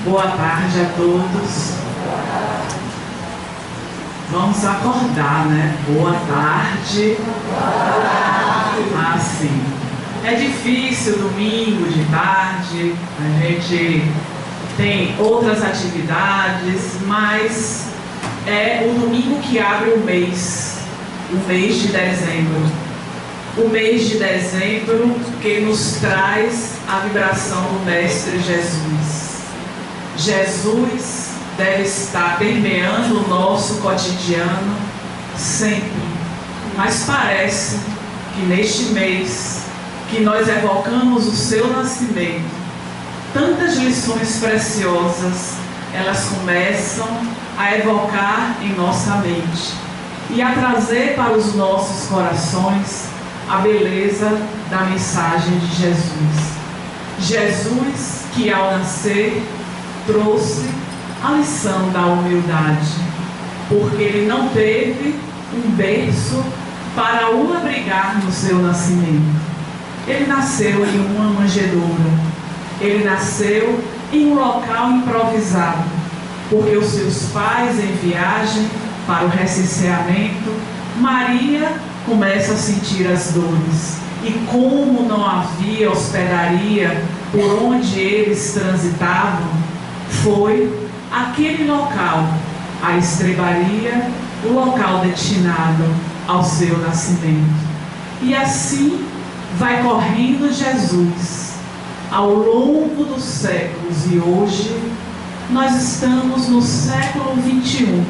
Boa tarde a todos. Vamos acordar, né? Boa tarde. Ah, sim. É difícil domingo de tarde, a gente tem outras atividades, mas é o domingo que abre o mês de dezembro. O mês de dezembro que nos traz a vibração do Mestre Jesus. Jesus deve estar permeando o nosso cotidiano sempre, mas parece que neste mês que nós evocamos o seu nascimento, tantas lições preciosas, elas começam a evocar em nossa mente e a trazer para os nossos corações a beleza da mensagem de Jesus. Jesus que ao nascer trouxe a lição da humildade, porque ele não teve um berço para o abrigar no seu nascimento. Ele nasceu em uma manjedoura, ele nasceu em um local improvisado, porque os seus pais em viagem para o recenseamento, Maria começa a sentir as dores. E como não havia hospedaria por onde eles transitavam, foi aquele local, a estrebaria, o local destinado ao seu nascimento. E assim vai correndo Jesus ao longo dos séculos, e hoje nós estamos no século XXI,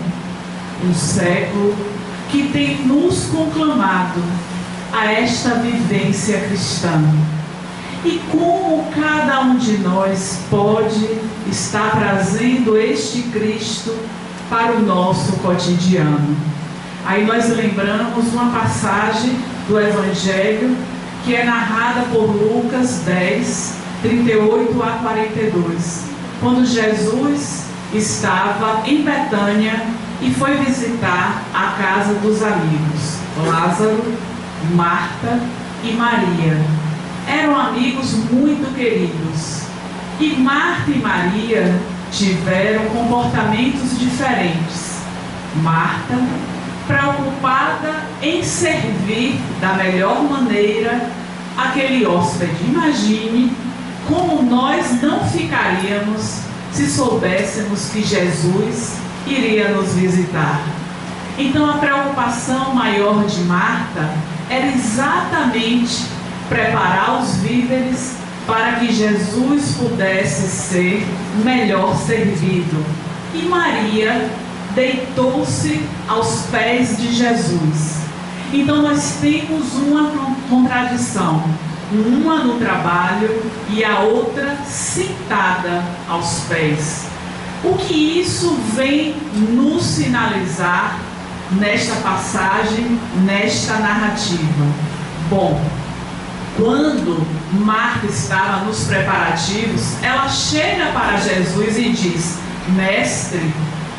um século que tem nos conclamado a esta vivência cristã. E como cada um de nós pode estar trazendo este Cristo para o nosso cotidiano? Aí nós lembramos uma passagem do Evangelho que é narrada por Lucas 10, 38 a 42, quando Jesus estava em Betânia e foi visitar a casa dos amigos, Lázaro, Marta e Maria. Eram amigos muito queridos. E Marta e Maria tiveram comportamentos diferentes. Marta, preocupada em servir da melhor maneira aquele hóspede. Imagine como nós não ficaríamos se soubéssemos que Jesus iria nos visitar. Então a preocupação maior de Marta era exatamente preparar os víveres para que Jesus pudesse ser melhor servido. E Maria deitou-se aos pés de Jesus. Então nós temos uma contradição, uma no trabalho e a outra sentada aos pés. O que isso vem nos sinalizar nesta passagem, nesta narrativa? Bom, quando Marta estava nos preparativos, ela chega para Jesus e diz: Mestre,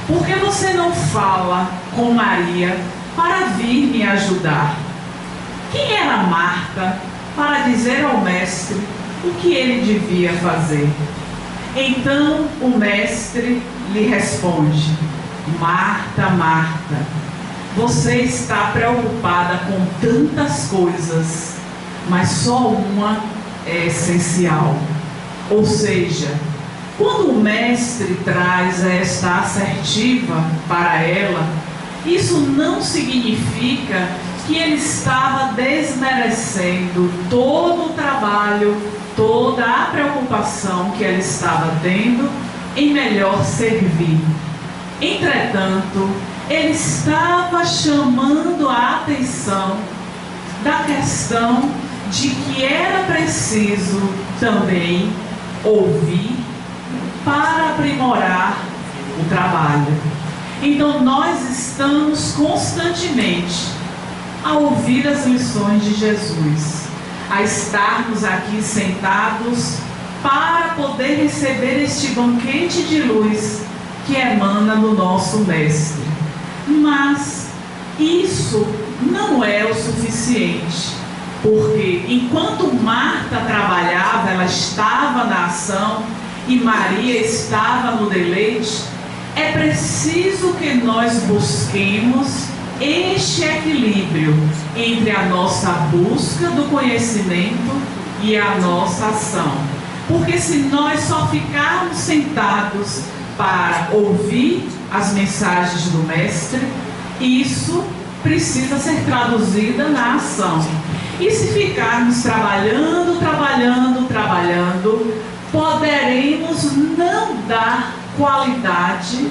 por que você não fala com Maria para vir me ajudar? Quem era Marta para dizer ao mestre o que ele devia fazer? Então o mestre lhe responde: Marta, Marta, você está preocupada com tantas coisas, mas só uma é essencial. Ou seja, quando o mestre traz esta assertiva para ela, isso não significa que ele estava desmerecendo todo o trabalho, toda a preocupação que ela estava tendo em melhor servir. Entretanto, ele estava chamando a atenção da questão de que era preciso também ouvir para aprimorar o trabalho. Então nós estamos constantemente a ouvir as lições de Jesus, a estarmos aqui sentados para poder receber este banquete de luz que emana do nosso Mestre. Mas isso não é o suficiente, porque enquanto Marta trabalhava, ela estava na ação, e Maria estava no deleite, é preciso que nós busquemos este equilíbrio entre a nossa busca do conhecimento e a nossa ação. Porque se nós só ficarmos sentados para ouvir as mensagens do Mestre, isso precisa ser traduzida na ação. E se ficarmos trabalhando, poderemos não dar qualidade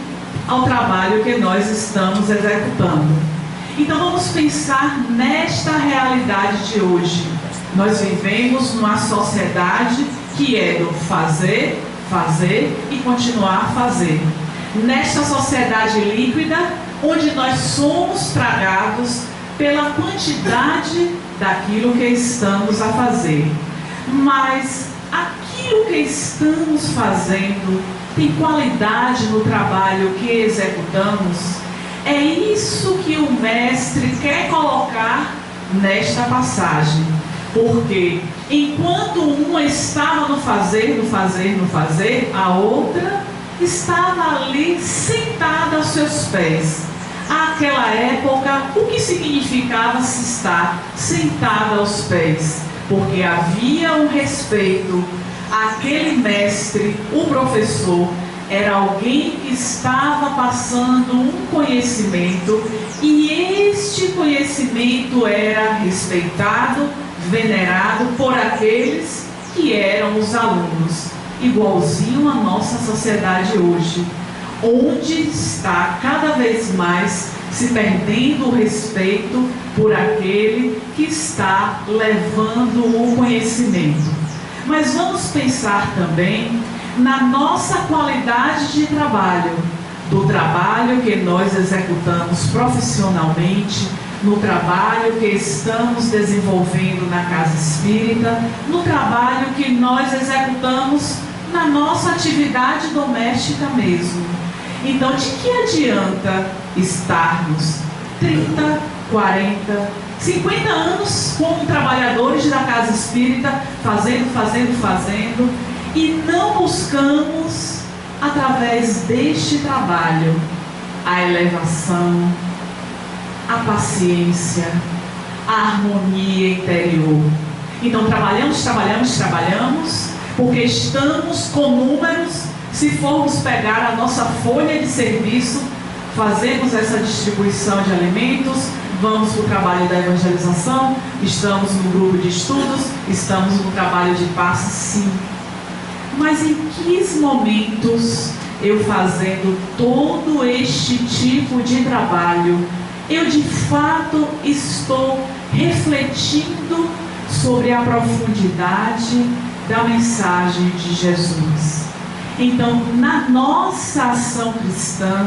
ao trabalho que nós estamos executando. Então vamos pensar nesta realidade de hoje. Nós vivemos numa sociedade que é do fazer, fazer e continuar a fazer. Nesta sociedade líquida, onde nós somos tragados pela quantidade daquilo que estamos a fazer. Mas aquilo que estamos fazendo tem qualidade no trabalho que executamos? É isso que o Mestre quer colocar nesta passagem. Porque enquanto uma estava no fazer, a outra estava ali sentada aos seus pés. Àquela época, o que significava se estar sentada aos pés? Porque havia um respeito. Aquele mestre, o professor, era alguém que estava passando um conhecimento, e este conhecimento era respeitado, venerado por aqueles que eram os alunos, igualzinho à nossa sociedade hoje, onde está cada vez mais se perdendo o respeito por aquele que está levando o conhecimento. Mas vamos pensar também na nossa qualidade de trabalho, do trabalho que nós executamos profissionalmente, no trabalho que estamos desenvolvendo na casa espírita, no trabalho que nós executamos na nossa atividade doméstica mesmo. Então, de que adianta estarmos 30, 40, 50 anos como trabalhadores da casa espírita, fazendo, e não buscamos, através deste trabalho, a elevação, a paciência, a harmonia interior? Então trabalhamos, porque estamos com números. Se formos pegar a nossa folha de serviço, fazemos essa distribuição de alimentos, vamos para o trabalho da evangelização, estamos no grupo de estudos, estamos no trabalho de passe, sim. Mas em que momentos eu fazendo todo este tipo de trabalho, eu de fato estou refletindo sobre a profundidade da mensagem de Jesus? Então, na nossa ação cristã,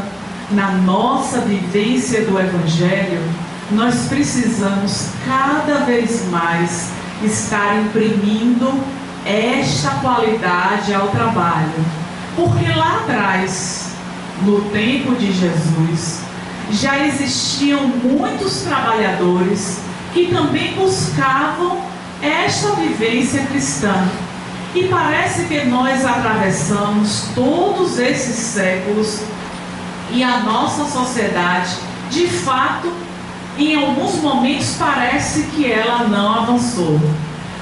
na nossa vivência do Evangelho, nós precisamos cada vez mais estar imprimindo esta qualidade ao trabalho. Porque lá atrás, no tempo de Jesus, já existiam muitos trabalhadores que também buscavam esta vivência cristã. E parece que nós atravessamos todos esses séculos e a nossa sociedade, de fato, em alguns momentos parece que ela não avançou.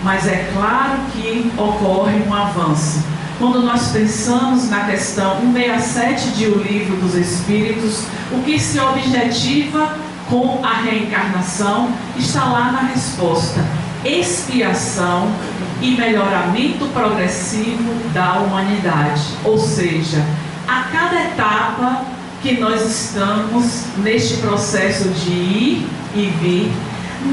Mas é claro que ocorre um avanço. Quando nós pensamos na questão 167 de O Livro dos Espíritos, o que se objetiva com a reencarnação está lá na resposta: expiação e melhoramento progressivo da humanidade. Ou seja, a cada etapa que nós estamos neste processo de ir e vir,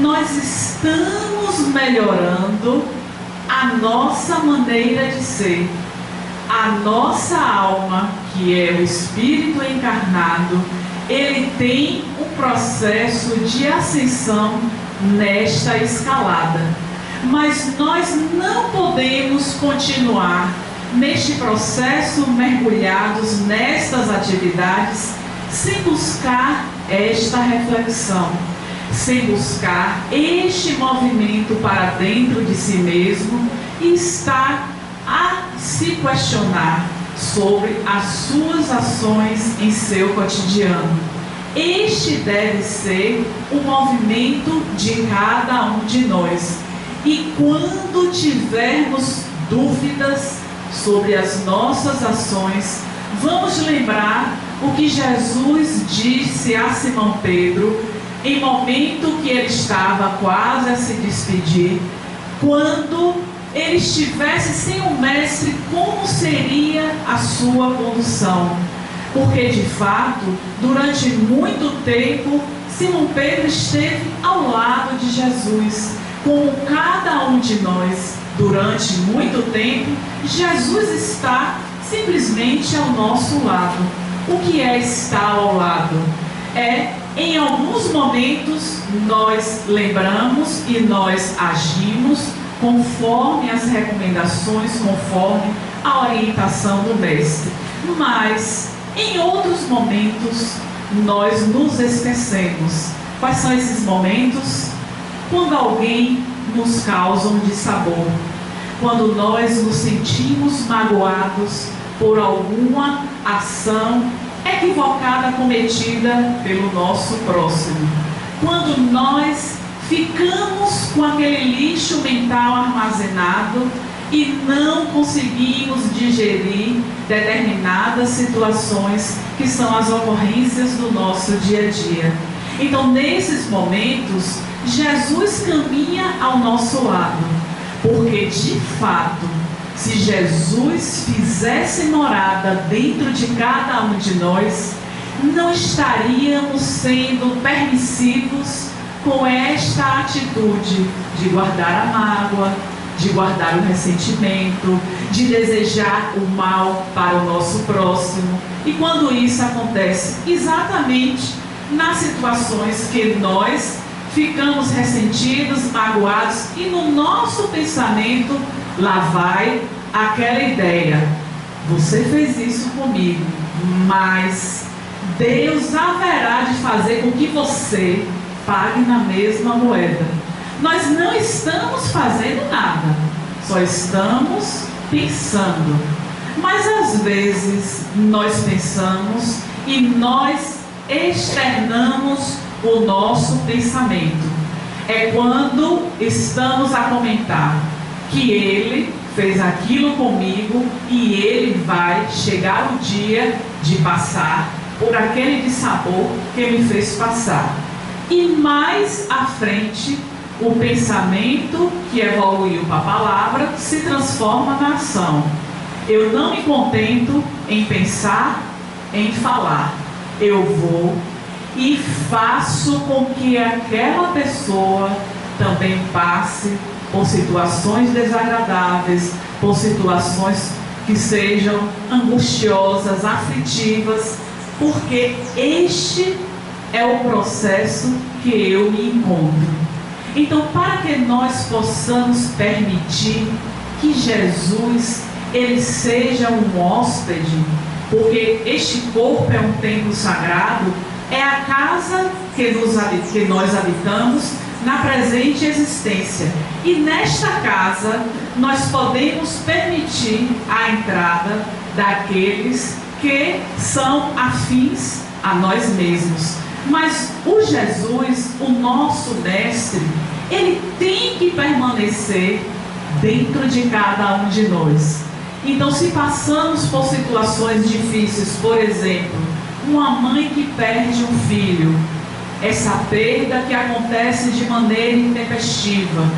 nós estamos melhorando a nossa maneira de ser. A nossa alma, que é o espírito encarnado, ele tem um processo de ascensão nesta escalada. Mas nós não podemos continuar neste processo, mergulhados nestas atividades, sem buscar esta reflexão, sem buscar este movimento para dentro de si mesmo e estar se questionar sobre as suas ações em seu cotidiano. Este deve ser o movimento de cada um de nós. E quando tivermos dúvidas sobre as nossas ações, vamos lembrar o que Jesus disse a Simão Pedro em momento que ele estava quase a se despedir, quando ele estivesse sem o mestre, como seria a sua condução? Porque de fato, durante muito tempo, Simão Pedro esteve ao lado de Jesus. Como cada um de nós, durante muito tempo, Jesus está simplesmente ao nosso lado. O que é estar ao lado? Em alguns momentos, nós lembramos e nós agimos conforme as recomendações, conforme a orientação do mestre. Mas, em outros momentos, nós nos esquecemos. Quais são esses momentos? Quando alguém nos causa um dissabor, quando nós nos sentimos magoados por alguma ação equivocada cometida pelo nosso próximo, quando nós ficamos com aquele lixo mental armazenado e não conseguimos digerir determinadas situações que são as ocorrências do nosso dia a dia. Então, nesses momentos, Jesus caminha ao nosso lado, porque de fato, se Jesus fizesse morada dentro de cada um de nós, não estaríamos sendo permissivos com esta atitude de guardar a mágoa, de guardar o ressentimento, de desejar o mal para o nosso próximo. E quando isso acontece exatamente nas situações que nós ficamos ressentidos, magoados, e no nosso pensamento lá vai aquela ideia: você fez isso comigo, mas Deus haverá de fazer com que você pague na mesma moeda. Nós não estamos fazendo nada, só estamos pensando. Mas às vezes nós pensamos e nós externamos o nosso pensamento. É quando estamos a comentar que ele fez aquilo comigo e ele vai chegar o dia de passar por aquele dissabor que me fez passar. E mais à frente, o pensamento que evoluiu para a palavra se transforma na ação. Eu não me contento em pensar, em falar. Eu vou e faço com que aquela pessoa também passe por situações desagradáveis, por situações que sejam angustiosas, aflitivas, porque este é o processo que eu me encontro. Então, para que nós possamos permitir que Jesus ele seja um hóspede, porque este corpo é um templo sagrado, é a casa que nós habitamos na presente existência. E nesta casa nós podemos permitir a entrada daqueles que são afins a nós mesmos. Mas o Jesus, o nosso mestre, ele tem que permanecer dentro de cada um de nós. Então, se passamos por situações difíceis, por exemplo, uma mãe que perde um filho, essa perda que acontece de maneira intempestiva,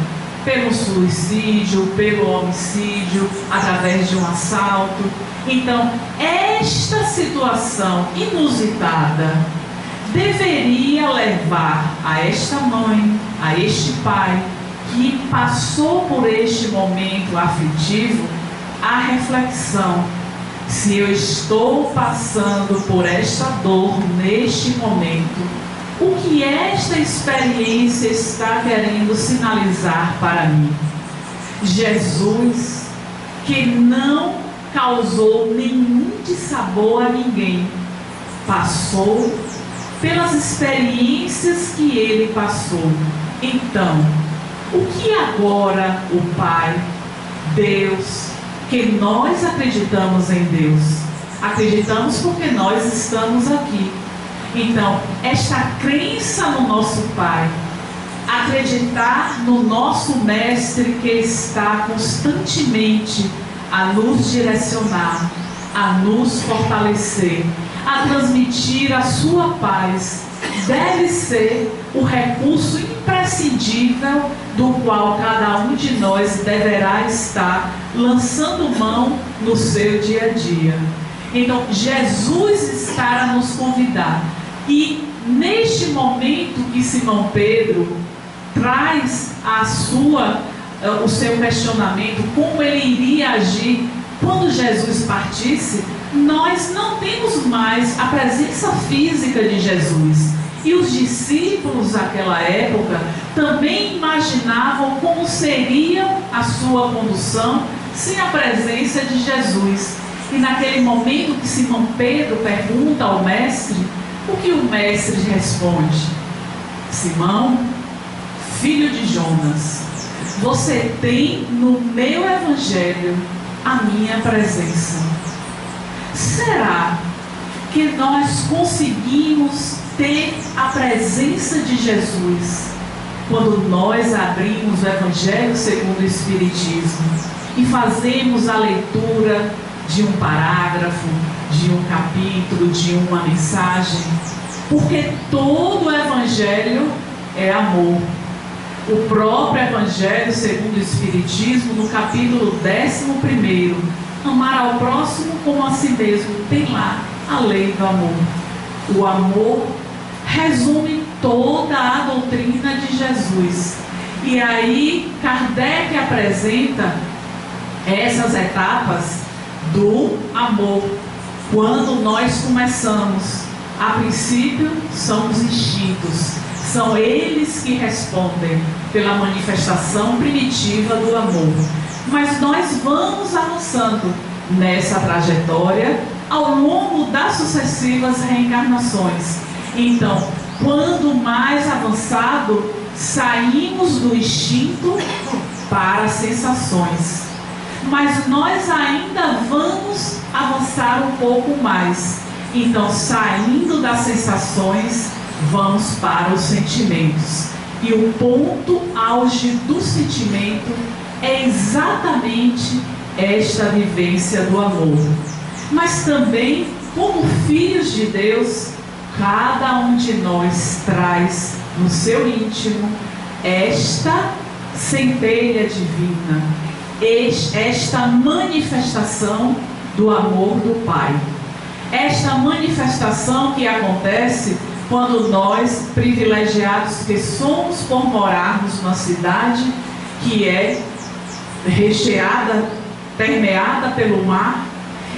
pelo suicídio, pelo homicídio, através de um assalto. Então, esta situação inusitada deveria levar a esta mãe, a este pai, que passou por este momento aflitivo, a reflexão: se eu estou passando por esta dor neste momento, o que esta experiência está querendo sinalizar para mim? Jesus, que não causou nenhum dissabor a ninguém, passou pelas experiências que ele passou. Então, o que agora o Pai, Deus, que nós acreditamos em Deus. Acreditamos porque nós estamos aqui. Então, esta crença no nosso Pai, acreditar no nosso Mestre que está constantemente a nos direcionar, a nos fortalecer, a transmitir a sua paz, deve ser o recurso imprescindível do qual cada um de nós deverá estar lançando mão no seu dia a dia. Então, Jesus está a nos convidar. E neste momento que Simão Pedro traz o seu questionamento, como ele iria agir quando Jesus partisse, nós não temos mais a presença física de Jesus. E os discípulos daquela época também imaginavam como seria a sua condução sem a presença de Jesus. E naquele momento que Simão Pedro pergunta ao mestre, o que o mestre responde? Simão, filho de Jonas, você tem no meu evangelho a minha presença. Será que nós conseguimos ter a presença de Jesus quando nós abrimos o Evangelho segundo o Espiritismo e fazemos a leitura de um parágrafo, de um capítulo, de uma mensagem? Porque todo o Evangelho é amor. O próprio Evangelho segundo o Espiritismo, no capítulo 11, amar ao próximo como a si mesmo, tem lá a lei do amor. O amor resume toda a doutrina de Jesus. E aí Kardec apresenta essas etapas do amor. Quando nós começamos, a princípio são os instintos, são eles que respondem pela manifestação primitiva do amor. Mas nós vamos avançando nessa trajetória ao longo das sucessivas reencarnações. Então, quando mais avançado, saímos do instinto para as sensações. Mas nós ainda vamos avançar um pouco mais. Então, saindo das sensações, vamos para os sentimentos. E o ponto auge do sentimento é exatamente esta vivência do amor. Mas também, como filhos de Deus, cada um de nós traz no seu íntimo esta centelha divina, esta manifestação do amor do Pai. Esta manifestação que acontece quando nós, privilegiados que somos por morarmos numa cidade que é recheada, permeada pelo mar,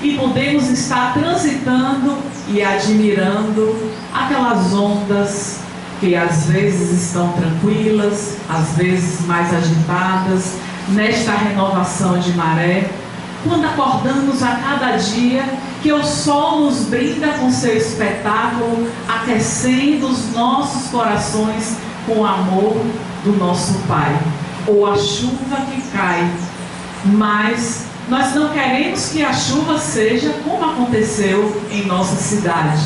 e podemos estar transitando e admirando aquelas ondas que às vezes estão tranquilas, às vezes mais agitadas, nesta renovação de maré. Quando acordamos a cada dia, que o sol nos brinda com seu espetáculo, aquecendo os nossos corações com o amor do nosso Pai. Ou a chuva que cai, mas nós não queremos que a chuva seja como aconteceu em nossa cidade.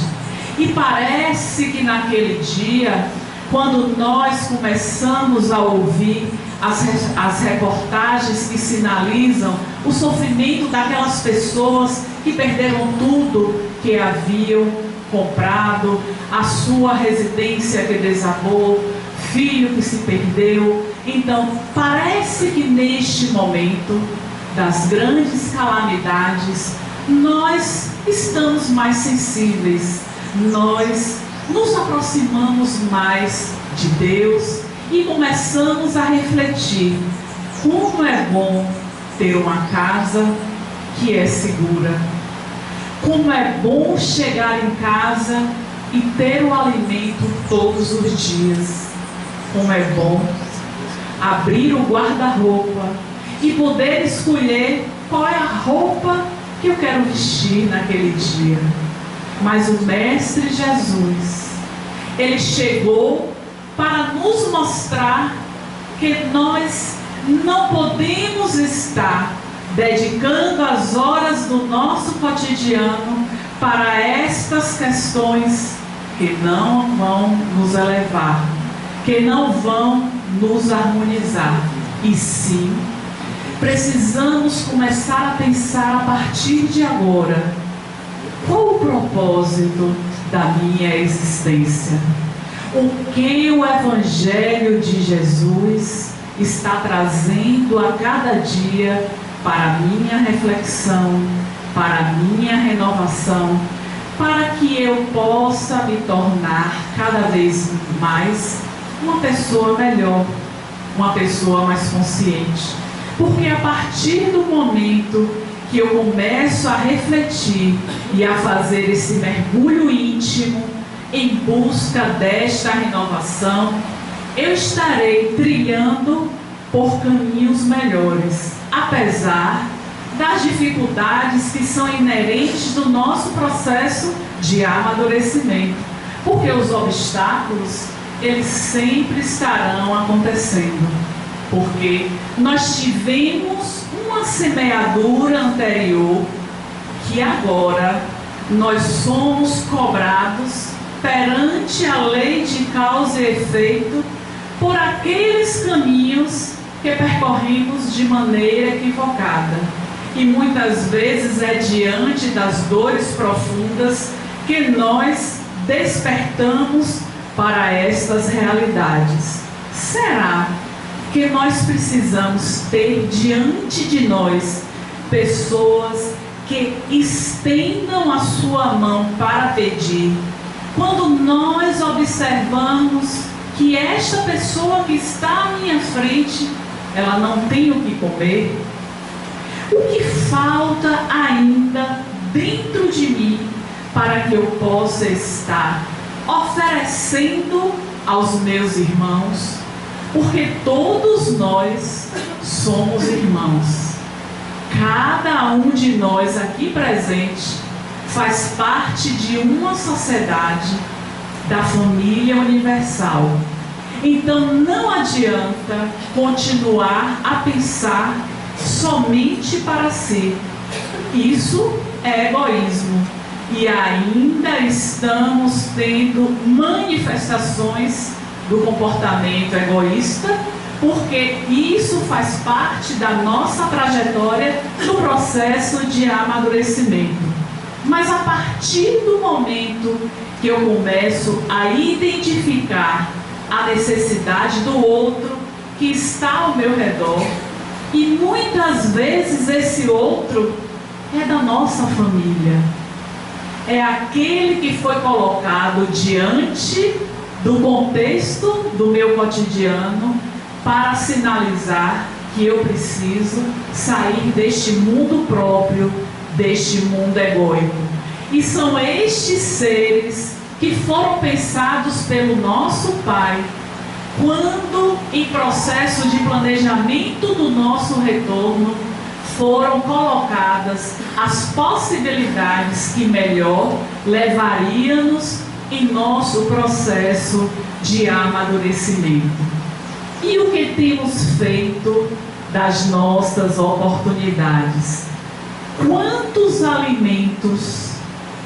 E parece que naquele dia, quando nós começamos a ouvir as reportagens que sinalizam o sofrimento daquelas pessoas que perderam tudo que haviam comprado, a sua residência que desabou, filho que se perdeu. Então, parece que neste momento das grandes calamidades, nós estamos mais sensíveis, nós nos aproximamos mais de Deus e começamos a refletir como é bom ter uma casa que é segura, como é bom chegar em casa e ter o alimento todos os dias, como é bom abrir o guarda-roupa e poder escolher qual é a roupa que eu quero vestir naquele dia. Mas o Mestre Jesus, Ele chegou para nos mostrar que nós não podemos estar dedicando as horas do nosso cotidiano para estas questões que não vão nos elevar, que não vão nos harmonizar, e sim, precisamos começar a pensar a partir de agora: qual o propósito da minha existência? O que o Evangelho de Jesus está trazendo a cada dia para a minha reflexão, para a minha renovação, para que eu possa me tornar cada vez mais uma pessoa melhor, uma pessoa mais consciente. Porque a partir do momento que eu começo a refletir e a fazer esse mergulho íntimo em busca desta renovação, eu estarei trilhando por caminhos melhores, apesar das dificuldades que são inerentes do nosso processo de amadurecimento, porque os obstáculos, eles sempre estarão acontecendo, porque nós tivemos uma semeadura anterior que agora nós somos cobrados perante a lei de causa e efeito por aqueles caminhos que percorremos de maneira equivocada. E muitas vezes é diante das dores profundas que nós despertamos para estas realidades. Será que nós precisamos ter diante de nós pessoas que estendam a sua mão para pedir, quando nós observamos que esta pessoa que está à minha frente, ela não tem o que comer? O que falta ainda dentro de mim para que eu possa estar oferecendo aos meus irmãos? Porque todos nós somos irmãos. Cada um de nós aqui presente faz parte de uma sociedade, da família universal. Então não adianta continuar a pensar somente para si. Isso é egoísmo. E ainda estamos tendo manifestações do comportamento egoísta, porque isso faz parte da nossa trajetória no processo de amadurecimento. Mas a partir do momento que eu começo a identificar a necessidade do outro que está ao meu redor, e muitas vezes esse outro é da nossa família, é aquele que foi colocado diante do contexto do meu cotidiano para sinalizar que eu preciso sair deste mundo próprio, deste mundo egóico. E são estes seres que foram pensados pelo nosso Pai quando, em processo de planejamento do nosso retorno, foram colocadas as possibilidades que melhor levaria-nos em nosso processo de amadurecimento. E o que temos feito das nossas oportunidades? Quantos alimentos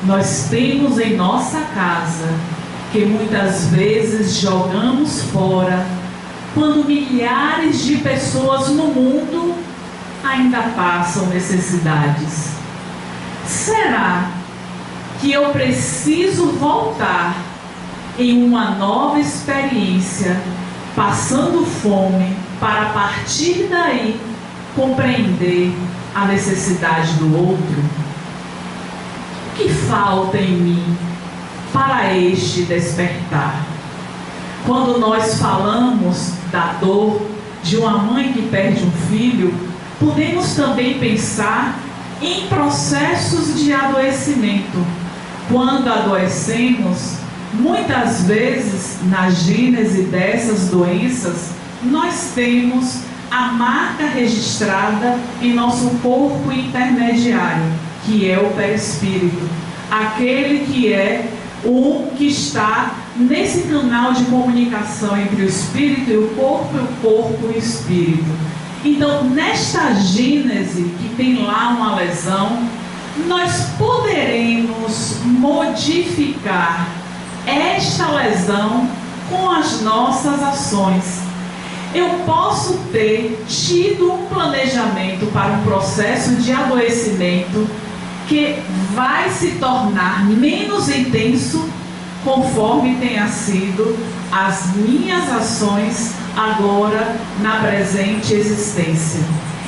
nós temos em nossa casa que muitas vezes jogamos fora, quando milhares de pessoas no mundo ainda passam necessidades? Será que eu preciso voltar em uma nova experiência, passando fome, para a partir daí compreender a necessidade do outro? O que falta em mim para este despertar? Quando nós falamos da dor de uma mãe que perde um filho, podemos também pensar em processos de adoecimento. Quando adoecemos, muitas vezes na gênese dessas doenças, nós temos a marca registrada em nosso corpo intermediário, que é o perispírito, aquele que é o que está nesse canal de comunicação entre o espírito e o corpo e o espírito. Então, nesta gênese, que tem lá uma lesão, nós poderemos modificar esta lesão com as nossas ações. Eu posso ter tido um planejamento para um processo de adoecimento que vai se tornar menos intenso conforme tenha sido as minhas ações agora na presente existência.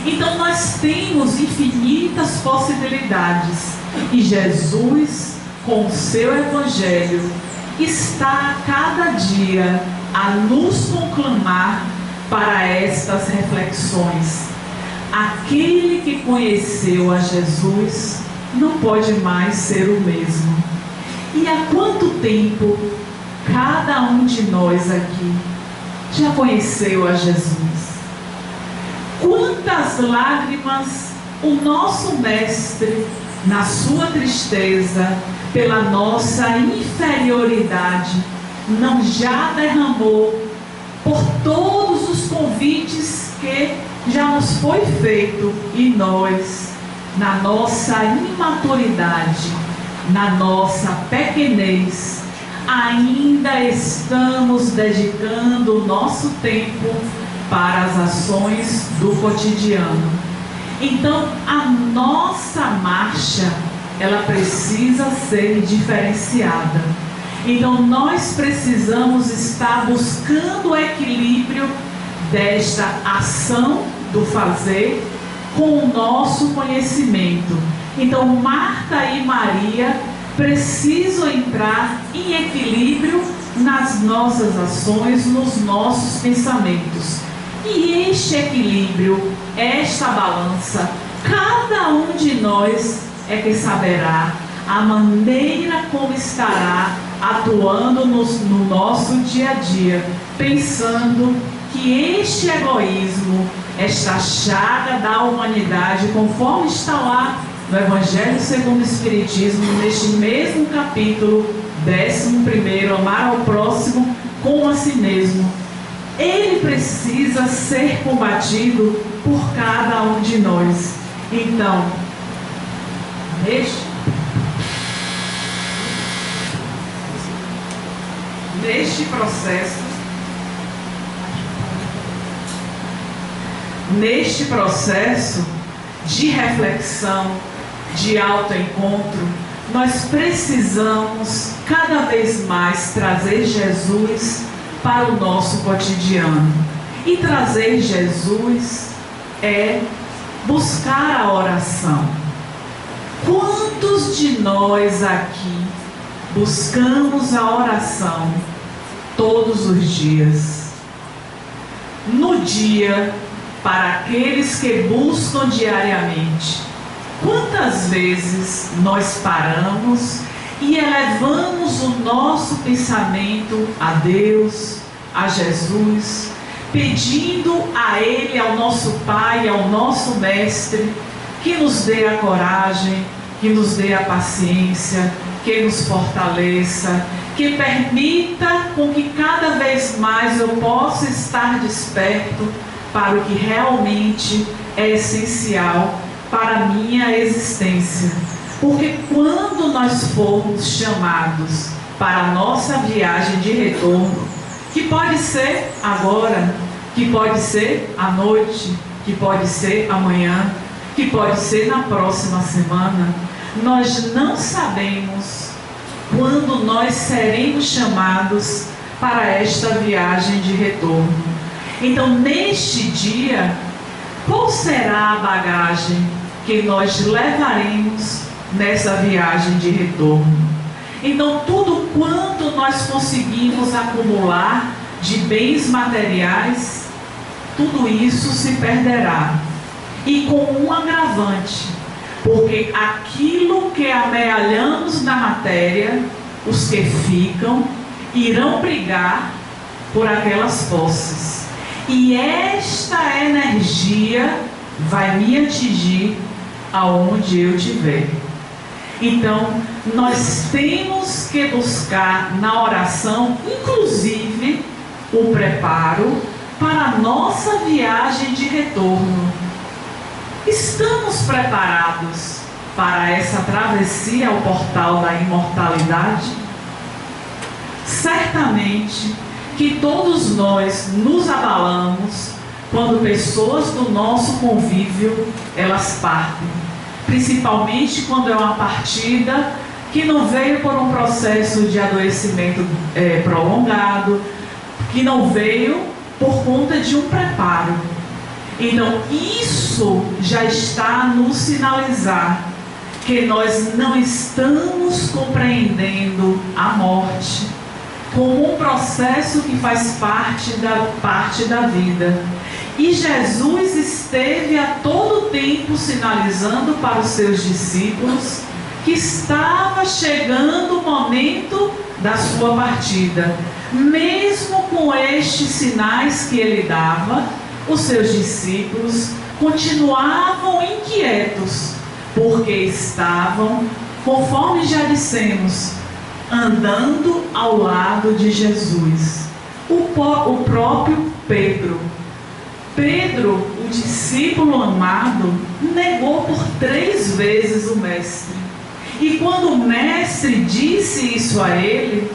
Então nós temos infinitas possibilidades e Jesus, com o seu Evangelho, está a cada dia a nos conclamar para estas reflexões. Aquele que conheceu a Jesus não pode mais ser o mesmo. E há quanto tempo cada um de nós aqui já conheceu a Jesus? Quantas lágrimas o nosso Mestre, na sua tristeza, pela nossa inferioridade, não já derramou por todos os convites que já nos foi feito, e nós, na nossa imaturidade, na nossa pequenez, ainda estamos dedicando o nosso tempo para as ações do cotidiano. Então, a nossa marcha, ela precisa ser diferenciada. Então, nós precisamos estar buscando o equilíbrio desta ação do fazer com o nosso conhecimento. Então, Marta e Maria precisam entrar em equilíbrio nas nossas ações, nos nossos pensamentos. E este equilíbrio, esta balança, cada um de nós é que saberá a maneira como estará atuando no nosso dia a dia, pensando que este egoísmo, esta chaga da humanidade, conforme está lá no Evangelho segundo o Espiritismo, neste mesmo capítulo 11, amar ao próximo como a si mesmo, ele precisa ser combatido por cada um de nós. Então, neste processo de reflexão, de autoencontro, nós precisamos cada vez mais trazer Jesus para o nosso cotidiano. E trazer Jesus é buscar a oração. Quantos de nós aqui buscamos a oração todos os dias? No dia, para aqueles que buscam diariamente, quantas vezes nós paramos e elevamos o nosso pensamento a Deus, a Jesus, pedindo a Ele, ao nosso Pai, ao nosso Mestre, que nos dê a coragem, que nos dê a paciência, que nos fortaleça, que permita com que cada vez mais eu possa estar desperto para o que realmente é essencial para a minha existência. Porque quando nós formos chamados para a nossa viagem de retorno, que pode ser agora, que pode ser à noite, que pode ser amanhã, que pode ser na próxima semana, nós não sabemos quando nós seremos chamados para esta viagem de retorno. Então, neste dia, qual será a bagagem que nós levaremos nessa viagem de retorno? Então, tudo quanto nós conseguimos acumular de bens materiais, tudo isso se perderá. E com um agravante, porque aquilo que amealhamos na matéria, os que ficam irão brigar por aquelas posses. E esta energia vai me atingir aonde eu estiver. Então, nós temos que buscar na oração, inclusive, o preparo para a nossa viagem de retorno. Estamos preparados para essa travessia ao portal da imortalidade? Certamente que todos nós nos abalamos quando pessoas do nosso convívio elas partem, principalmente quando é uma partida que não veio por um processo de adoecimento prolongado, que não veio por conta de um preparo. Então isso já está a nos sinalizar que nós não estamos compreendendo a morte como um processo que faz parte da vida. E Jesus esteve a todo tempo sinalizando para os seus discípulos que estava chegando o momento da sua partida. Mesmo com estes sinais que ele dava, os seus discípulos continuavam inquietos, porque estavam, conforme já dissemos, andando ao lado de Jesus. O próprio Pedro, o discípulo amado, negou por 3 vezes o Mestre. E quando o Mestre disse isso a ele,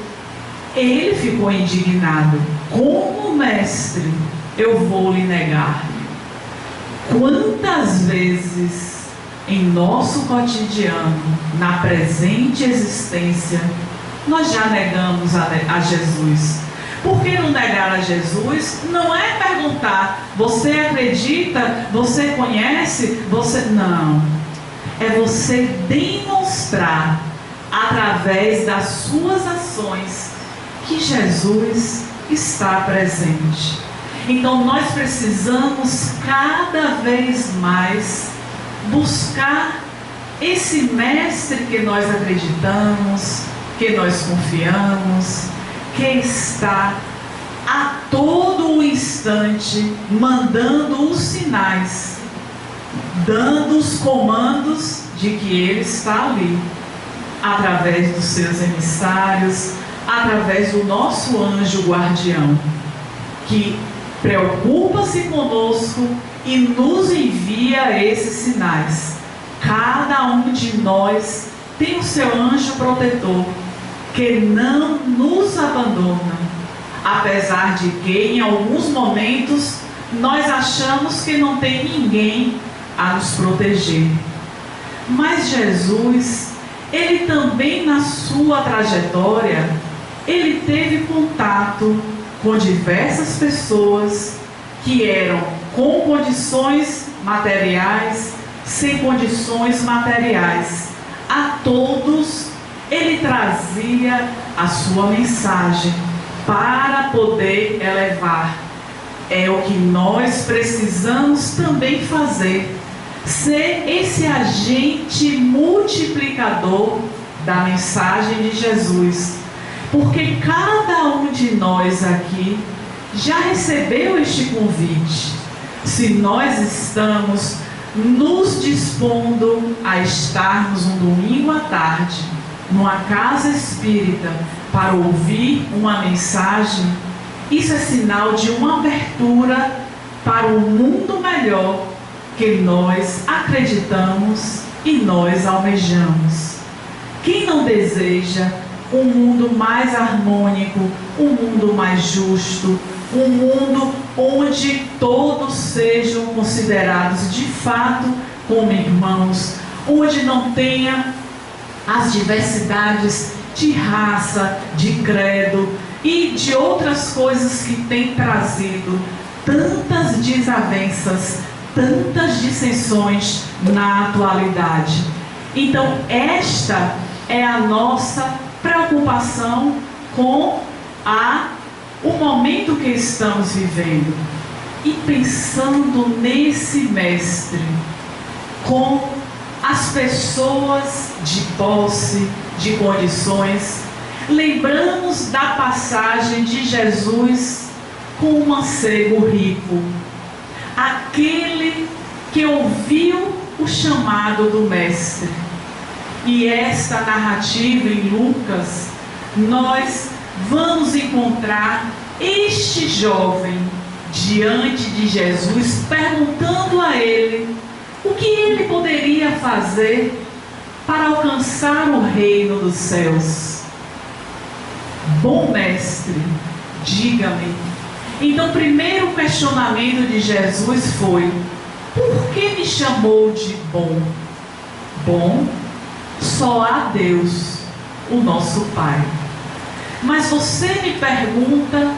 ele ficou indignado. Como, Mestre, eu vou lhe negar? Quantas vezes em nosso cotidiano, na presente existência, nós já negamos a Jesus? Por que não negar a Jesus? Não é perguntar, você acredita, você conhece, não. É você demonstrar, através das suas ações, que Jesus está presente. Então nós precisamos cada vez mais buscar esse Mestre que nós acreditamos, que nós confiamos, que está a todo instante mandando os sinais, dando os comandos de que Ele está ali, através dos seus emissários, através do nosso anjo guardião, que preocupa-se conosco e nos envia esses sinais. Cada um de nós tem o seu anjo protetor, que não nos abandona, apesar de que em alguns momentos nós achamos que não tem ninguém a nos proteger. Mas Jesus, ele também na sua trajetória, ele teve contato com diversas pessoas que eram com condições materiais, sem condições materiais. A todos ele trazia a sua mensagem para poder elevar. É o que nós precisamos também fazer, ser esse agente multiplicador da mensagem de Jesus, porque cada um de nós aqui já recebeu este convite. Se nós estamos nos dispondo a estarmos um domingo à tarde numa casa espírita para ouvir uma mensagem, isso é sinal de uma abertura para o mundo melhor que nós acreditamos e nós almejamos. Quem não deseja um mundo mais harmônico, um mundo mais justo, um mundo onde todos sejam considerados de fato como irmãos, onde não tenha as diversidades de raça, de credo e de outras coisas que têm trazido tantas desavenças, tantas dissensões na atualidade. Então esta é a nossa preocupação com o momento que estamos vivendo, e pensando nesse Mestre, com as pessoas de posse, de condições. Lembramos da passagem de Jesus com o mancebo rico, aquele que ouviu o chamado do Mestre. E esta narrativa em Lucas, nós vamos encontrar este jovem diante de Jesus, perguntando a ele o que ele poderia fazer para alcançar o reino dos céus. Bom mestre, diga-me. Então, o primeiro questionamento de Jesus foi: por que me chamou de bom? Bom, só há Deus, o nosso Pai. Mas você me pergunta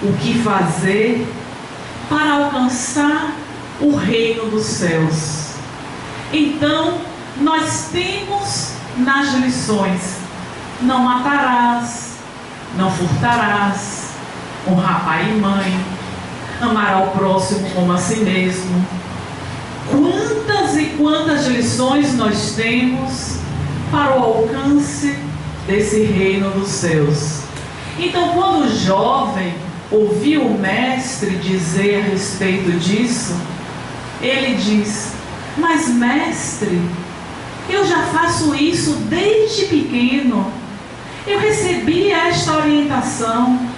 o que fazer para alcançar o reino dos céus. Então, nós temos nas lições: não matarás, não furtarás, honrar pai e mãe, amar ao próximo como a si mesmo. Quantas e quantas lições nós temos para o alcance desse reino dos céus. Então, quando o jovem ouviu o mestre dizer a respeito disso, ele diz: mas mestre, eu já faço isso desde pequeno. Eu recebi esta orientação.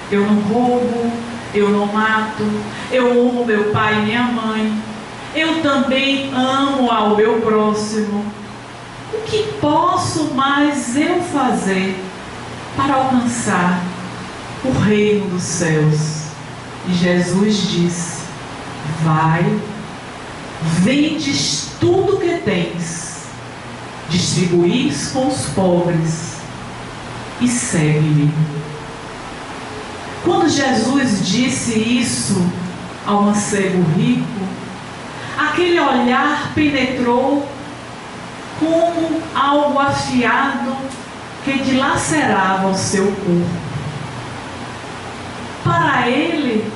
Eu não roubo, eu não mato, eu honro meu pai e minha mãe. Eu também amo ao meu próximo. O que posso mais eu fazer para alcançar o reino dos céus? E Jesus diz: vai, vendes tudo que tens, distribuís com os pobres e segue-me. Quando Jesus disse isso ao mancebo rico, aquele olhar penetrou como algo afiado que dilacerava o seu corpo. Para ele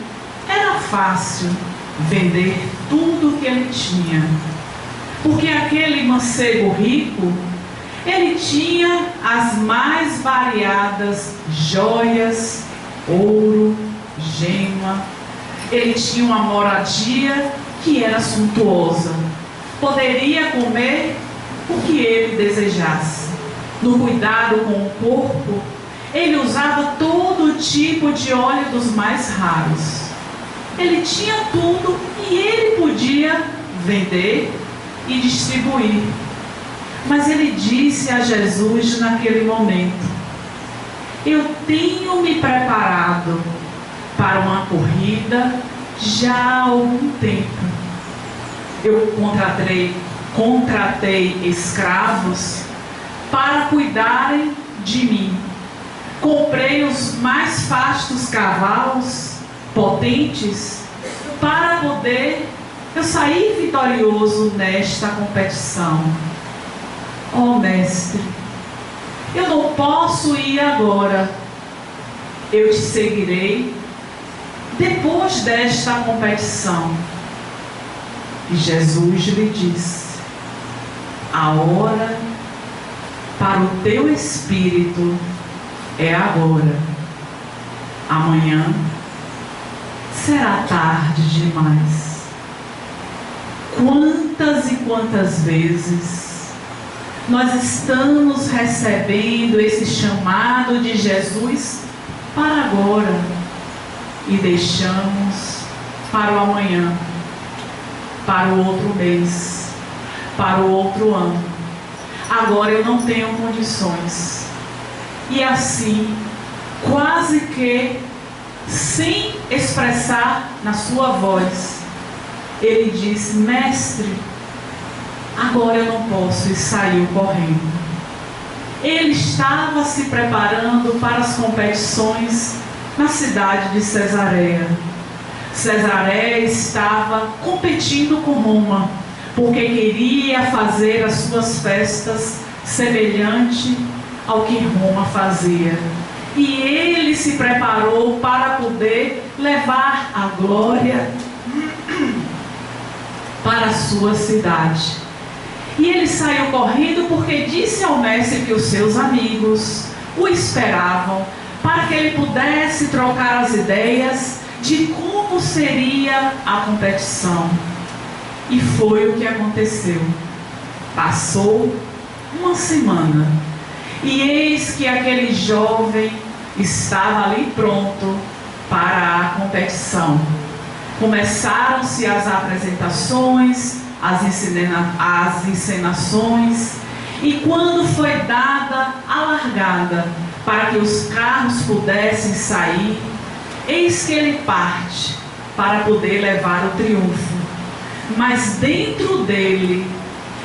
era fácil vender tudo que ele tinha, porque aquele mancebo rico, ele tinha as mais variadas joias, ouro, gema. Ele tinha uma moradia que era suntuosa, poderia comer o que ele desejasse. No cuidado com o corpo, ele usava todo tipo de óleo dos mais raros. Ele tinha tudo e ele podia vender e distribuir. Mas ele disse a Jesus naquele momento: eu tenho me preparado para uma corrida já há algum tempo. Eu contratei escravos para cuidarem de mim. Comprei os mais fastos cavalos, potentes, para poder eu sair vitorioso nesta competição. Ó mestre, eu não posso ir agora. Eu te seguirei depois desta competição. E Jesus lhe disse: a hora para o teu espírito é agora. Amanhã será tarde demais. Quantas e quantas vezes nós estamos recebendo esse chamado de Jesus para agora e deixamos para o amanhã, para o outro mês, para o outro ano. Agora eu não tenho condições. E assim, quase que sem expressar na sua voz, ele disse: mestre, agora eu não posso, e saiu correndo. Ele estava se preparando para as competições na cidade de Cesareia. Cesareia estava competindo com Roma, porque queria fazer as suas festas semelhante ao que Roma fazia. E ele se preparou para poder levar a glória para a sua cidade. E ele saiu correndo porque disse ao mestre que os seus amigos o esperavam para que ele pudesse trocar as ideias de como seria a competição. E foi o que aconteceu. Passou uma semana e eis que aquele jovem estava ali pronto para a competição. Começaram-se as apresentações, as encenações, e quando foi dada a largada para que os carros pudessem sair, eis que ele parte para poder levar o triunfo. Mas dentro dele,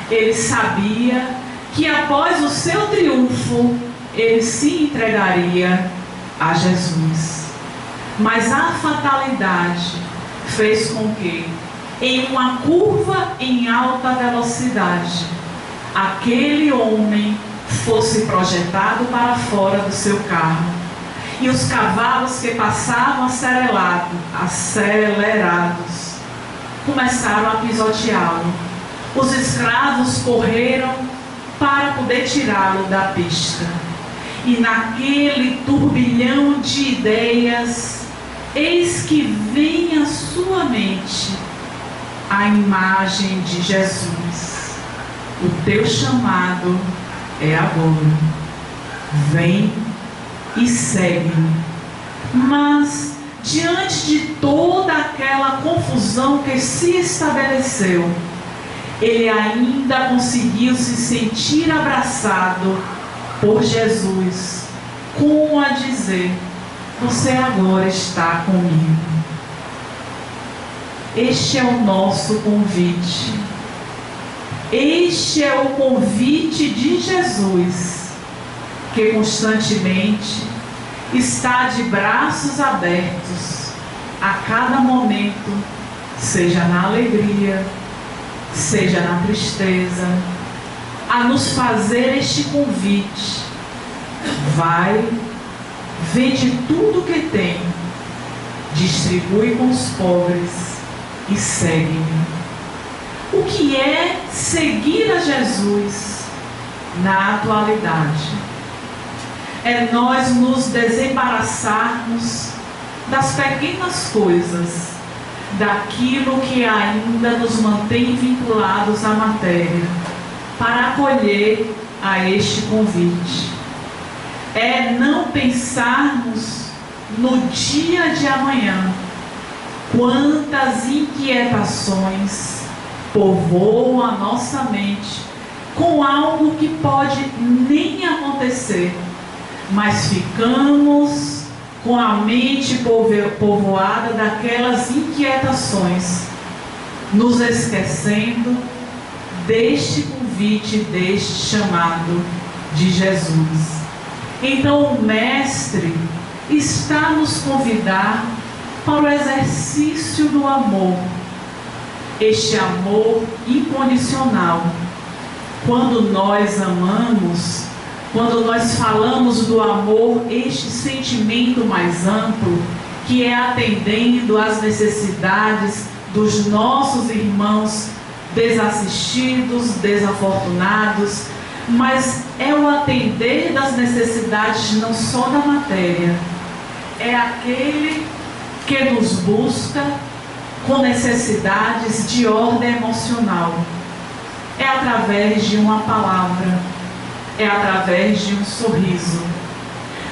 ele sabia que após o seu triunfo, ele se entregaria a Jesus. Mas a fatalidade fez com que, em uma curva em alta velocidade, aquele homem fosse projetado para fora do seu carro. E os cavalos que passavam acelerados começaram a pisoteá-lo. Os escravos correram para poder tirá-lo da pista. E naquele turbilhão de ideias, eis que vem à sua mente a imagem de Jesus. O teu chamado é agora. Vem e segue-me. Mas, diante de toda aquela confusão que se estabeleceu, ele ainda conseguiu se sentir abraçado por Jesus, como a dizer: você agora está comigo. Este é o nosso convite. Este é o convite de Jesus, que constantemente está de braços abertos a cada momento, seja na alegria, seja na tristeza, a nos fazer este convite: vai, vende tudo que tem, distribui com os pobres e segue-me. O que é seguir a Jesus na atualidade? É nós nos desembaraçarmos das pequenas coisas, daquilo que ainda nos mantém vinculados à matéria, para acolher a este convite. É não pensarmos no dia de amanhã. Quantas inquietações povoam a nossa mente com algo que pode nem acontecer, mas ficamos com a mente povoada daquelas inquietações, nos esquecendo deste convite, deste chamado de Jesus. Então o Mestre está nos convidar para o exercício do amor, este amor incondicional. Quando nós amamos, quando nós falamos do amor, este sentimento mais amplo, que é atendendo às necessidades dos nossos irmãos desassistidos, desafortunados, mas é o atender das necessidades não só da matéria, é aquele que nos busca com necessidades de ordem emocional. É através de uma palavra, é através de um sorriso.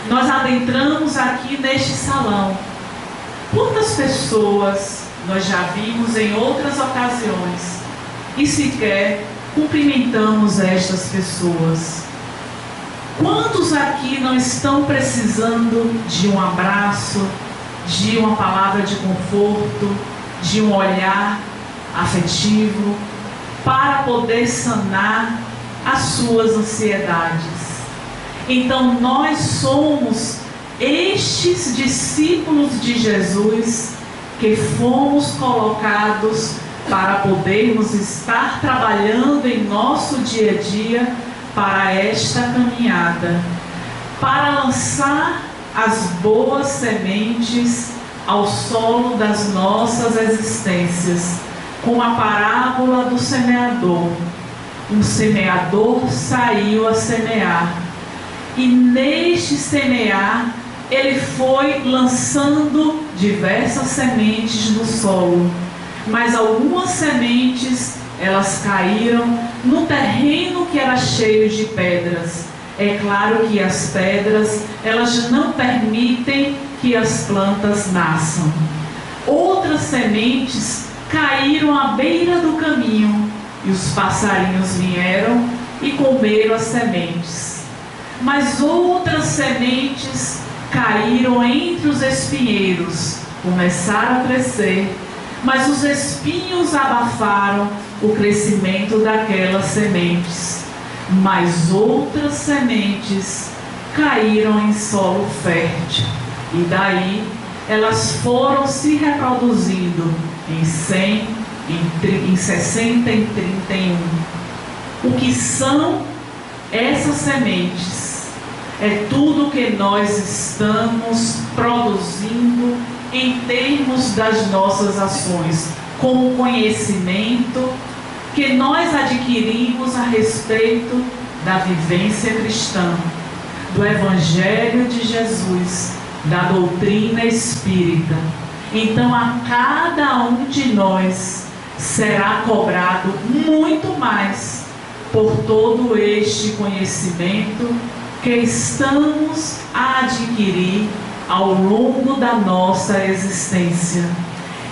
Nós adentramos aqui neste salão. Quantas pessoas nós já vimos em outras ocasiões e sequer cumprimentamos estas pessoas? Quantos aqui não estão precisando de um abraço, de uma palavra de conforto, de um olhar afetivo, para poder sanar as suas ansiedades? Então nós somos estes discípulos de Jesus que fomos colocados para podermos estar trabalhando em nosso dia a dia para esta caminhada, para lançar as boas sementes ao solo das nossas existências, com a parábola do semeador. Um semeador saiu a semear, e neste semear ele foi lançando diversas sementes no solo, mas algumas sementes elas caíram no terreno que era cheio de pedras. É claro que as pedras elas não permitem que as plantas nasçam, Outras sementes caíram à beira do caminho, e os passarinhos vieram e comeram as sementes. Mas outras sementes caíram entre os espinheiros, começaram a crescer, mas os espinhos abafaram o crescimento daquelas sementes. Mas outras sementes caíram em solo fértil, e daí elas foram se reproduzindo em 100, em 60, em 31. O que são essas sementes? É tudo que nós estamos produzindo em termos das nossas ações, com o conhecimento que nós adquirimos a respeito da vivência cristã, do Evangelho de Jesus, da doutrina espírita. Então, a cada um de nós será cobrado muito mais por todo este conhecimento que estamos a adquirir ao longo da nossa existência.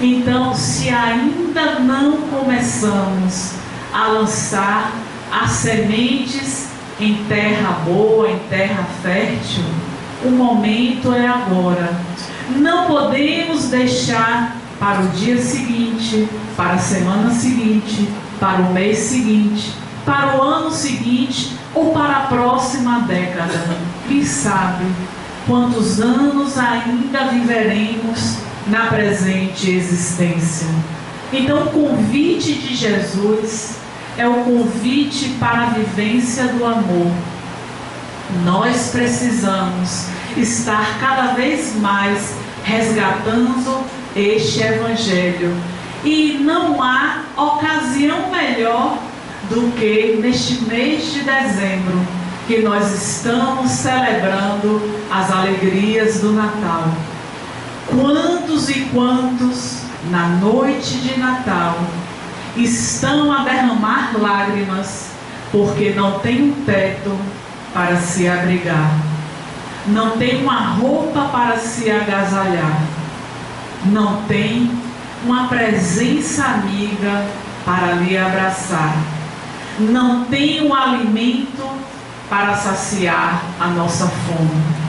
Então, se ainda não começamos a lançar as sementes em terra boa, em terra fértil, o momento é agora. Não podemos deixar para o dia seguinte, para a semana seguinte, para o mês seguinte, para o ano seguinte ou para a próxima década. Quem sabe quantos anos ainda viveremos na presente existência. Então, o convite de Jesus é o convite para a vivência do amor. Nós precisamos estar cada vez mais resgatando este Evangelho. E não há ocasião melhor do que neste mês de dezembro, que nós estamos celebrando as alegrias do Natal. Quantos e quantos, na noite de Natal, estão a derramar lágrimas porque não tem um teto para se abrigar, não tem uma roupa para se agasalhar, não tem uma presença amiga para lhe abraçar, não tem um alimento para saciar a nossa fome.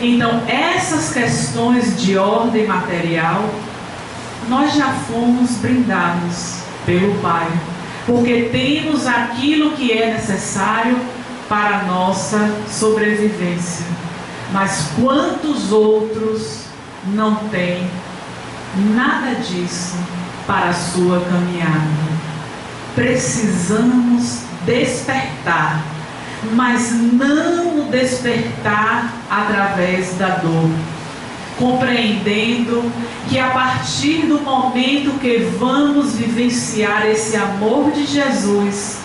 Então, essas questões de ordem material, nós já fomos brindados pelo Pai, porque temos aquilo que é necessário para a nossa sobrevivência. Mas quantos outros não têm nada disso para a sua caminhada? Precisamos despertar, mas não o despertar através da dor, compreendendo que a partir do momento que vamos vivenciar esse amor de Jesus,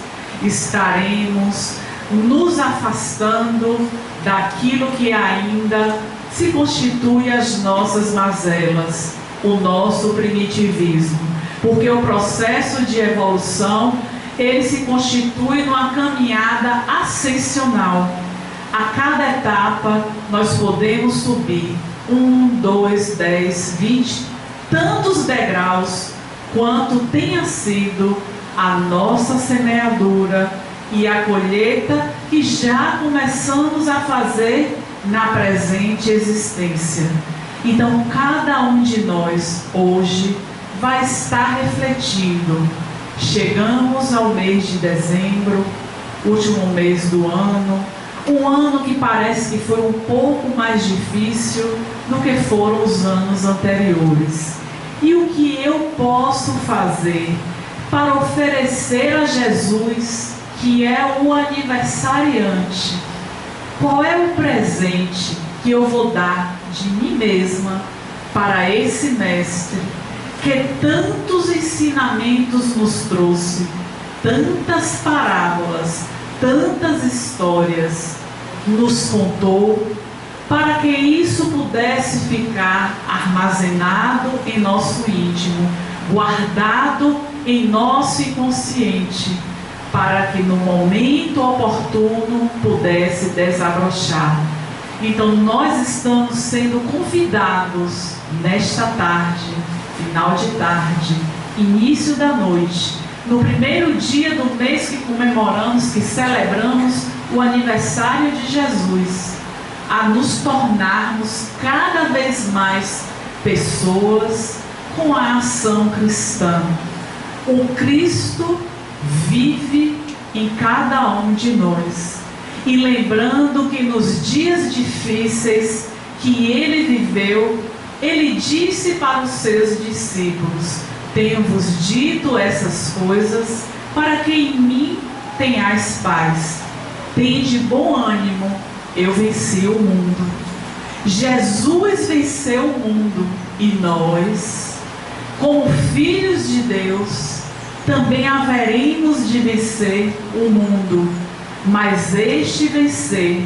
estaremos nos afastando daquilo que ainda se constitui as nossas mazelas, o nosso primitivismo, porque o processo de evolução, ele se constitui numa caminhada ascensional. A cada etapa nós podemos subir 1, 2, 10, 20, tantos degraus quanto tenha sido a nossa semeadura e a colheita que já começamos a fazer na presente existência. Então, cada um de nós hoje vai estar refletindo. Chegamos ao mês de dezembro, último mês do ano, um ano que parece que foi um pouco mais difícil do que foram os anos anteriores. E o que eu posso fazer para oferecer a Jesus, que é o aniversariante? Qual é o presente que eu vou dar de mim mesma para esse mestre que tantos ensinamentos nos trouxe, tantas parábolas, tantas histórias nos contou, para que isso pudesse ficar armazenado em nosso íntimo, guardado em nosso inconsciente, para que no momento oportuno pudesse desabrochar. Então nós estamos sendo convidados nesta tarde final de tarde, início da noite, no primeiro dia do mês que comemoramos, que celebramos o aniversário de Jesus, a nos tornarmos cada vez mais pessoas com a ação cristã. O Cristo vive em cada um de nós. E lembrando que nos dias difíceis que ele viveu, ele disse para os seus discípulos: tenho-vos dito essas coisas para que em mim tenhais paz. Tende bom ânimo, eu venci o mundo. Jesus venceu o mundo e nós, como filhos de Deus, também haveremos de vencer o mundo. Mas este vencer,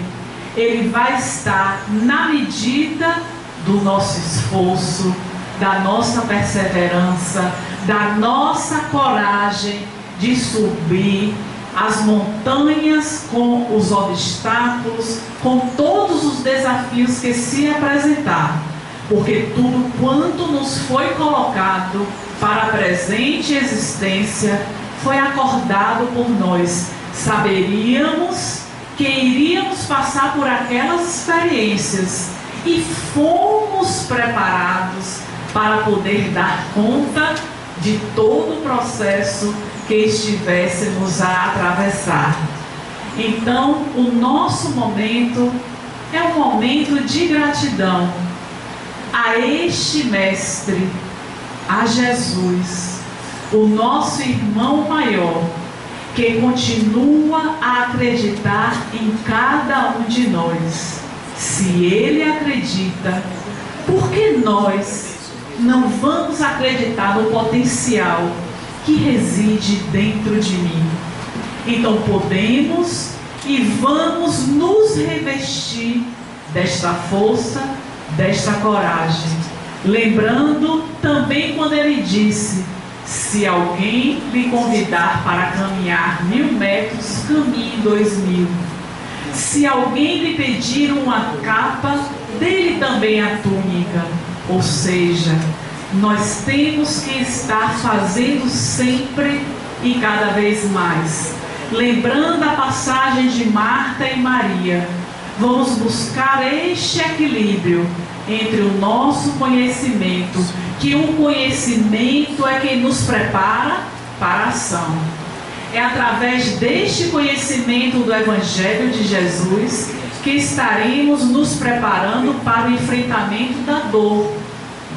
ele vai estar na medida do nosso esforço, da nossa perseverança, da nossa coragem de subir as montanhas com os obstáculos, com todos os desafios que se apresentar. Porque tudo quanto nos foi colocado para a presente existência foi acordado por nós. Saberíamos que iríamos passar por aquelas experiências e fomos preparados para poder dar conta de todo o processo que estivéssemos a atravessar. Então, o nosso momento é um momento de gratidão a este Mestre, a Jesus, o nosso irmão maior, que continua a acreditar em cada um de nós. Se ele acredita, por que nós não vamos acreditar no potencial que reside dentro de mim? Então podemos e vamos nos revestir desta força, desta coragem. Lembrando também quando ele disse: se alguém lhe convidar para caminhar 1000 metros, caminhe 2000. Se alguém lhe pedir uma capa, dê-lhe também a túnica. Ou seja, nós temos que estar fazendo sempre e cada vez mais. Lembrando a passagem de Marta e Maria, vamos buscar este equilíbrio entre o nosso conhecimento, que o conhecimento é quem nos prepara para a ação. É através deste conhecimento do Evangelho de Jesus que estaremos nos preparando para o enfrentamento da dor,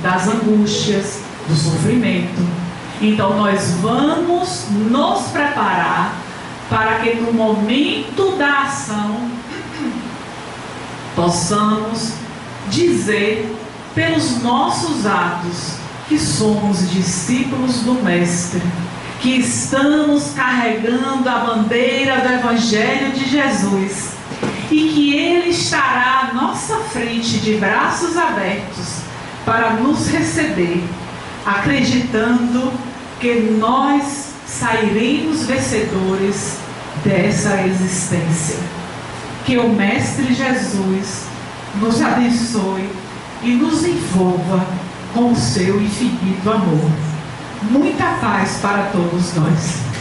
das angústias, do sofrimento. Então nós vamos nos preparar para que no momento da ação possamos dizer pelos nossos atos que somos discípulos do Mestre, que estamos carregando a bandeira do Evangelho de Jesus e que Ele estará à nossa frente de braços abertos para nos receber, acreditando que nós sairemos vencedores dessa existência. Que o Mestre Jesus nos abençoe e nos envolva com o seu infinito amor. Muita paz para todos nós.